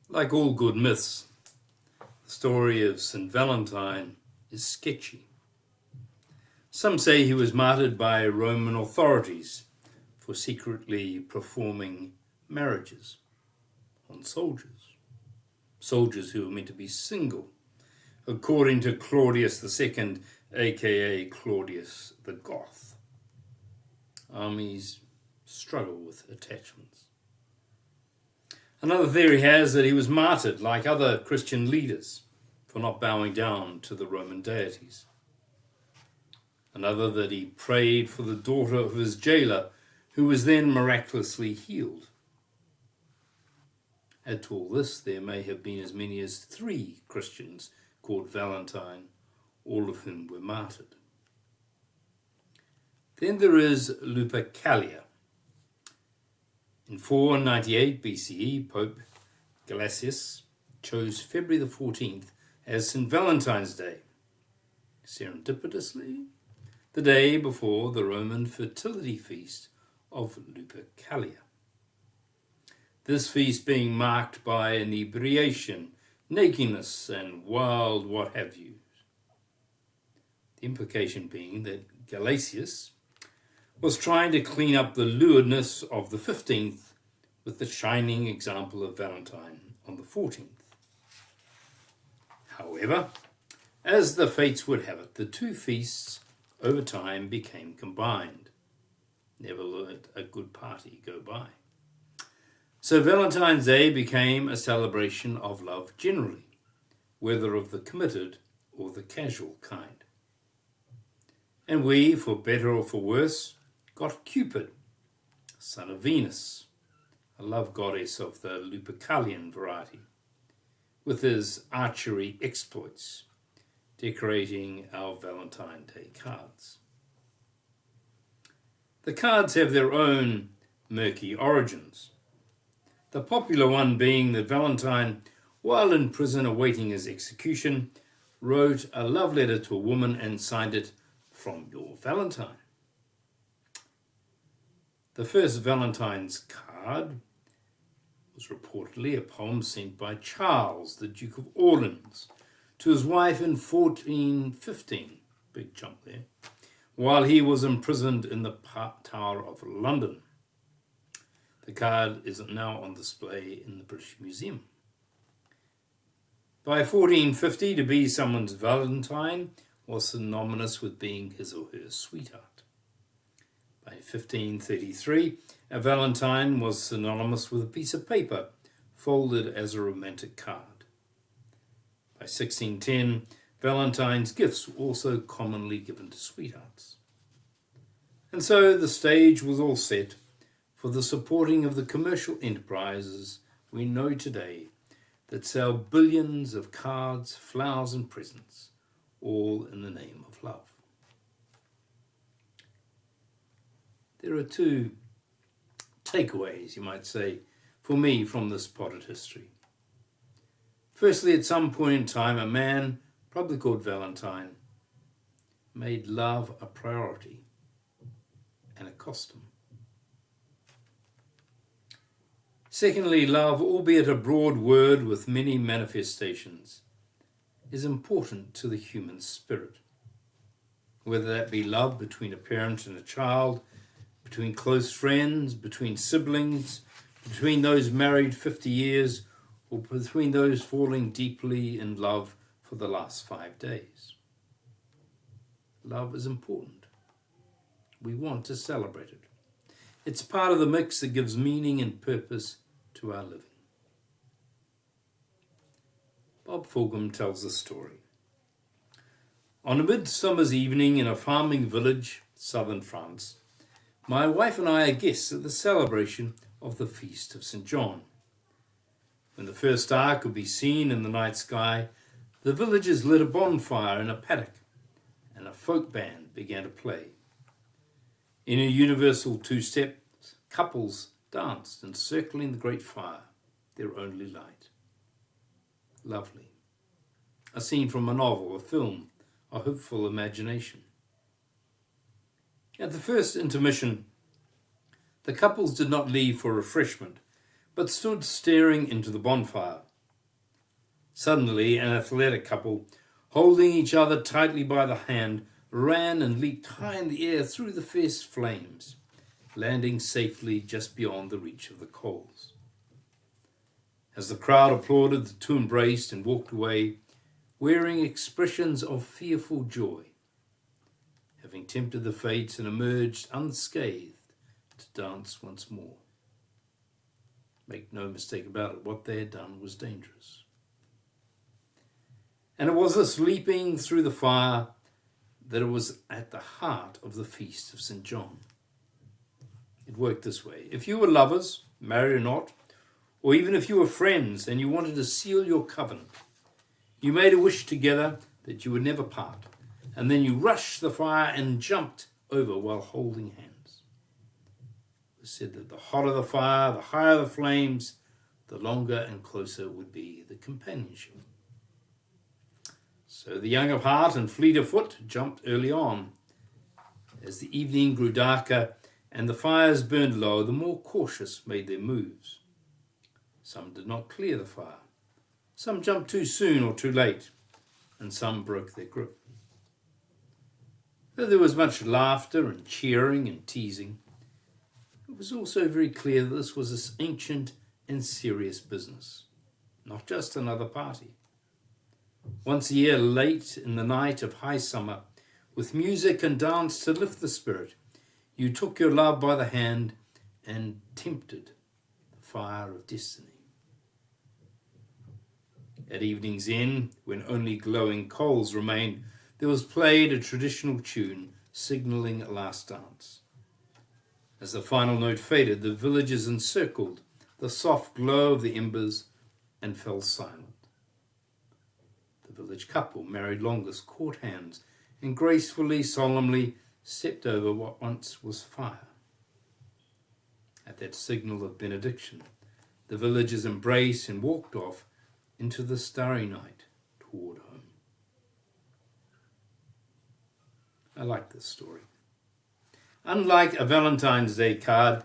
Like all good myths, the story of St. Valentine is sketchy. Some say he was martyred by Roman authorities for secretly performing marriages on soldiers who were meant to be single, according to Claudius II, aka Claudius the Goth. Armies struggle with attachments. Another theory has that he was martyred like other Christian leaders for not bowing down to the Roman deities. Another that he prayed for the daughter of his jailer, who was then miraculously healed. Add to all this, there may have been as many as 3 Christians called Valentine, all of whom were martyred. Then there is Lupercalia. In 498 BCE, Pope Gelasius chose February the 14th as St. Valentine's Day, serendipitously the day before the Roman fertility feast of Lupercalia. This feast being marked by inebriation, nakedness, and wild what have you. The implication being that Gelasius was trying to clean up the lewdness of the 15th with the shining example of Valentine on the 14th. However, as the fates would have it, the 2 feasts over time became combined. Never let a good party go by. So Valentine's Day became a celebration of love generally, whether of the committed or the casual kind. And we, for better or for worse, got Cupid, son of Venus, a love goddess of the Lupercalian variety, with his archery exploits, decorating our Valentine Day cards. The cards have their own murky origins. The popular one being that Valentine, while in prison awaiting his execution, wrote a love letter to a woman and signed it "From your Valentine." The first Valentine's card was reportedly a poem sent by Charles, the Duke of Orleans, to his wife in 1415, big jump there, while he was imprisoned in the Tower of London. The card is now on display in the British Museum. By 1450, to be someone's Valentine was synonymous with being his or her sweetheart. By 1533, a Valentine was synonymous with a piece of paper folded as a romantic card. By 1610, Valentine's gifts were also commonly given to sweethearts. And so the stage was all set for the supporting of the commercial enterprises we know today that sell billions of cards, flowers, and presents, all in the name of love. There are 2 takeaways, you might say, for me from this potted history. Firstly, at some point in time, a man, probably called Valentine, made love a priority and it cost him. Secondly, love, albeit a broad word with many manifestations, is important to the human spirit. Whether that be love between a parent and a child, between close friends, between siblings, between those married 50 years, or between those falling deeply in love for the last 5 days. Love is important. We want to celebrate it. It's part of the mix that gives meaning and purpose to our living. Bob Fulgham tells a story. On a midsummer's evening in a farming village, southern France, my wife and I are guests at the celebration of the Feast of St. John. When the first star could be seen in the night sky, the villagers lit a bonfire in a paddock, and a folk band began to play. In a universal 2-step, couples danced encircling the great fire, their only light. Lovely. A scene from a novel, a film, a hopeful imagination. At the first intermission, the couples did not leave for refreshment, but stood staring into the bonfire, Suddenly, an athletic couple, holding each other tightly by the hand, ran and leaped high in the air through the fierce flames, landing safely just beyond the reach of the coals. As the crowd applauded, the two embraced and walked away, wearing expressions of fearful joy, having tempted the fates and emerged unscathed to dance once more. Make no mistake about it, what they had done was dangerous. And it was this leaping through the fire that it was at the heart of the feast of St. John. It worked this way. If you were lovers, married or not, or even if you were friends and you wanted to seal your covenant, you made a wish together that you would never part, and then you rushed the fire and jumped over while holding hands. It was said that the hotter the fire, the higher the flames, the longer and closer would be the companionship. So the young of heart and fleet of foot jumped early on. As the evening grew darker and the fires burned low, the more cautious made their moves. Some did not clear the fire. Some jumped too soon or too late, and some broke their grip. Though there was much laughter and cheering and teasing, it was also very clear that this was an ancient and serious business, not just another party. Once a year, late in the night of high summer, with music and dance to lift the spirit, you took your love by the hand and tempted the fire of destiny. At evening's end, when only glowing coals remained, there was played a traditional tune signalling a last dance. As the final note faded, the villagers encircled the soft glow of the embers and fell silent. The village couple, married longest, caught hands and gracefully, solemnly stepped over what once was fire. At that signal of benediction, the villagers embraced and walked off into the starry night toward home. I like this story. Unlike a Valentine's Day card,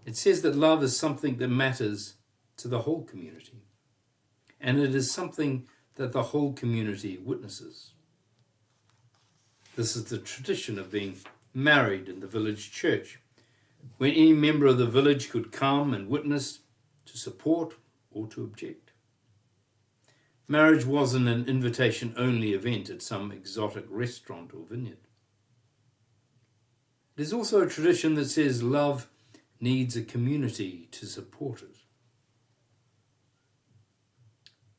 it says that love is something that matters to the whole community, and it is something that the whole community witnesses. This is the tradition of being married in the village church, when any member of the village could come and witness, to support or to object. Marriage wasn't an invitation-only event at some exotic restaurant or vineyard. It is also a tradition that says love needs a community to support it.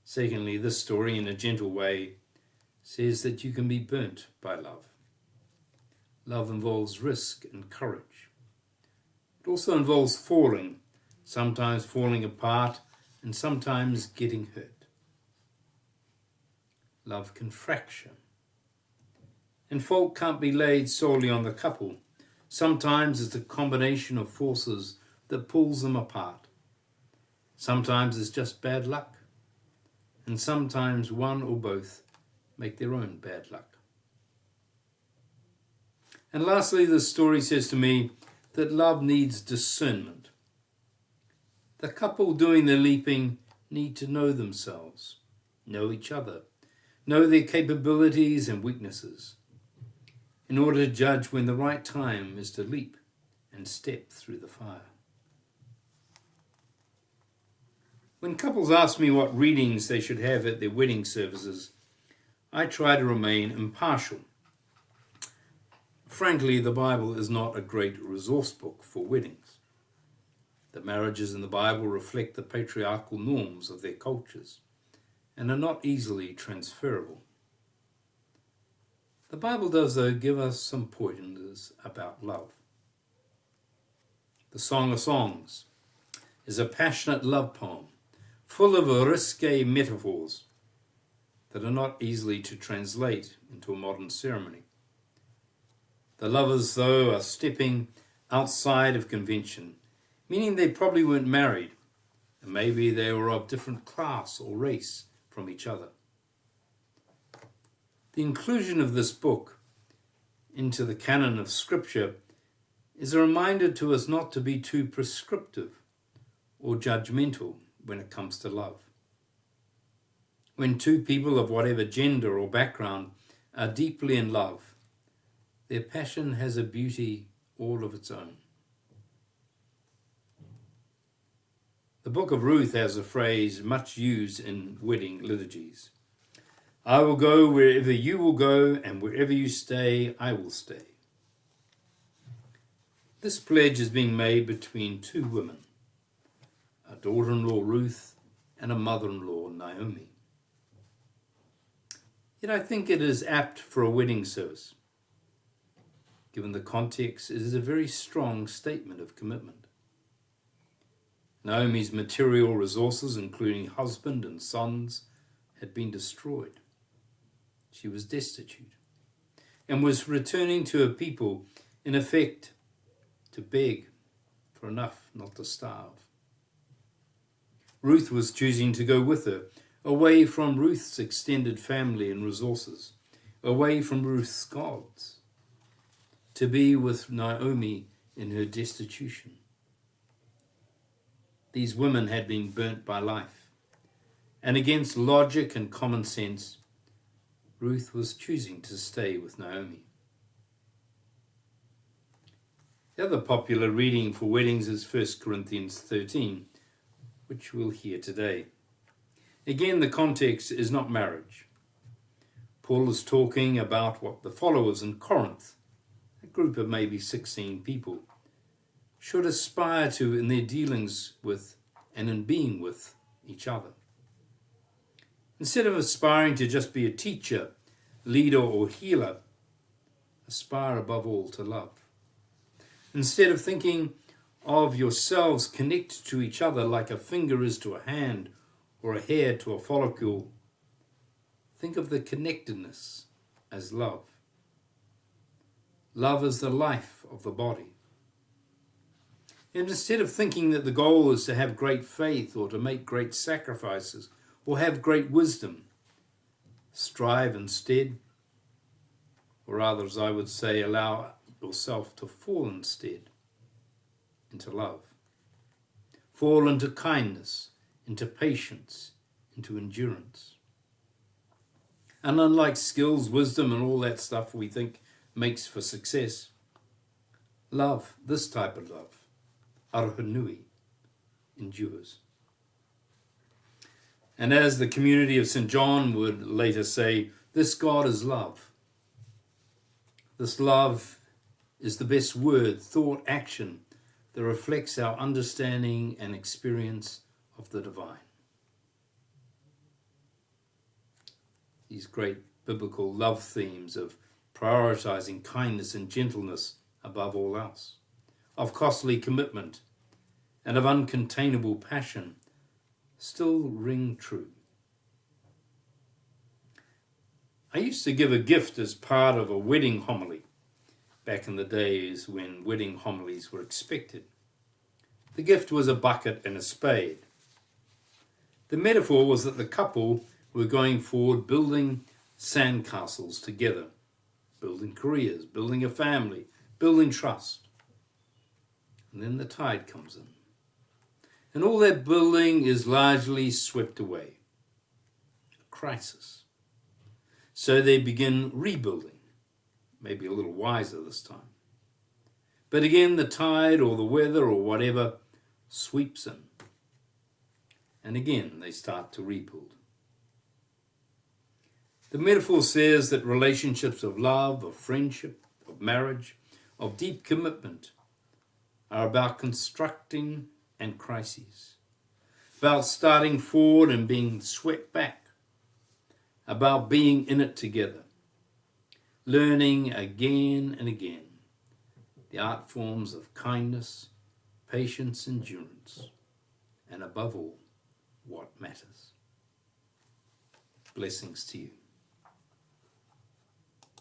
Secondly, this story, in a gentle way, says that you can be burnt by love. Love involves risk and courage. It also involves falling, sometimes falling apart, and sometimes getting hurt. Love can fracture. And fault can't be laid solely on the couple. Sometimes it's a combination of forces that pulls them apart. Sometimes it's just bad luck. And sometimes one or both make their own bad luck. And lastly, the story says to me that love needs discernment. The couple doing the leaping need to know themselves, know each other, know their capabilities and weaknesses, in order to judge when the right time is to leap and step through the fire. When couples ask me what readings they should have at their wedding services, I try to remain impartial. Frankly, the Bible is not a great resource book for weddings. The marriages in the Bible reflect the patriarchal norms of their cultures and are not easily transferable. The Bible does, though, give us some pointers about love. The Song of Songs is a passionate love poem full of risque metaphors that are not easily to translate into a modern ceremony. The lovers, though, are stepping outside of convention, meaning they probably weren't married, and maybe they were of different class or race from each other. The inclusion of this book into the canon of Scripture is a reminder to us not to be too prescriptive or judgmental when it comes to love. when two people of whatever gender or background are deeply in love, their passion has a beauty all of its own. The book of Ruth has a phrase much used in wedding liturgies. I will go wherever you will go, and wherever you stay, I will stay. This pledge is being made between two women, a daughter-in-law Ruth and a mother-in-law Naomi. Yet I think it is apt for a wedding service. Given the context, it is a very strong statement of commitment. Naomi's material resources, including husband and sons, had been destroyed. She was destitute and was returning to her people, in effect, to beg for enough not to starve. Ruth was choosing to go with her, away from Ruth's extended family and resources, away from Ruth's gods, to be with Naomi in her destitution. These women had been burnt by life, and against logic and common sense, Ruth was choosing to stay with Naomi. The other popular reading for weddings is 1 Corinthians 13, which we'll hear today. Again, the context is not marriage. Paul is talking about what the followers in Corinth, a group of maybe 16 people, should aspire to in their dealings with and in being with each other. Instead of aspiring to just be a teacher, leader, or healer, aspire above all to love. Instead of thinking of yourselves connected to each other like a finger is to a hand or a hair to a follicle, think of the connectedness as love. Love is the life of the body. And instead of thinking that the goal is to have great faith or to make great sacrifices or have great wisdom, strive instead, or rather, as I would say, allow yourself to fall instead into love. Fall into kindness, into patience, into endurance. And unlike skills, wisdom, and all that stuff we think makes for success, love, this type of love, arhanui, endures. And as the community of St. John would later say, this God is love. This love is the best word, thought, action that reflects our understanding and experience of the divine. These great biblical love themes of prioritizing kindness and gentleness above all else, of costly commitment, and of uncontainable passion still ring true. I used to give a gift as part of a wedding homily back in the days when wedding homilies were expected. The gift was a bucket and a spade. The metaphor was that the couple were going forward building sandcastles together, building careers, building a family, building trust. And then the tide comes in. And all that building is largely swept away. A crisis. So they begin rebuilding, maybe a little wiser this time. But again, the tide or the weather or whatever sweeps in. And again, they start to rebuild. The metaphor says that relationships of love, of friendship, of marriage, of deep commitment are about constructing and crises, about starting forward and being swept back, about being in it together, learning again and again the art forms of kindness, patience, endurance, and above all, what matters. Blessings to you.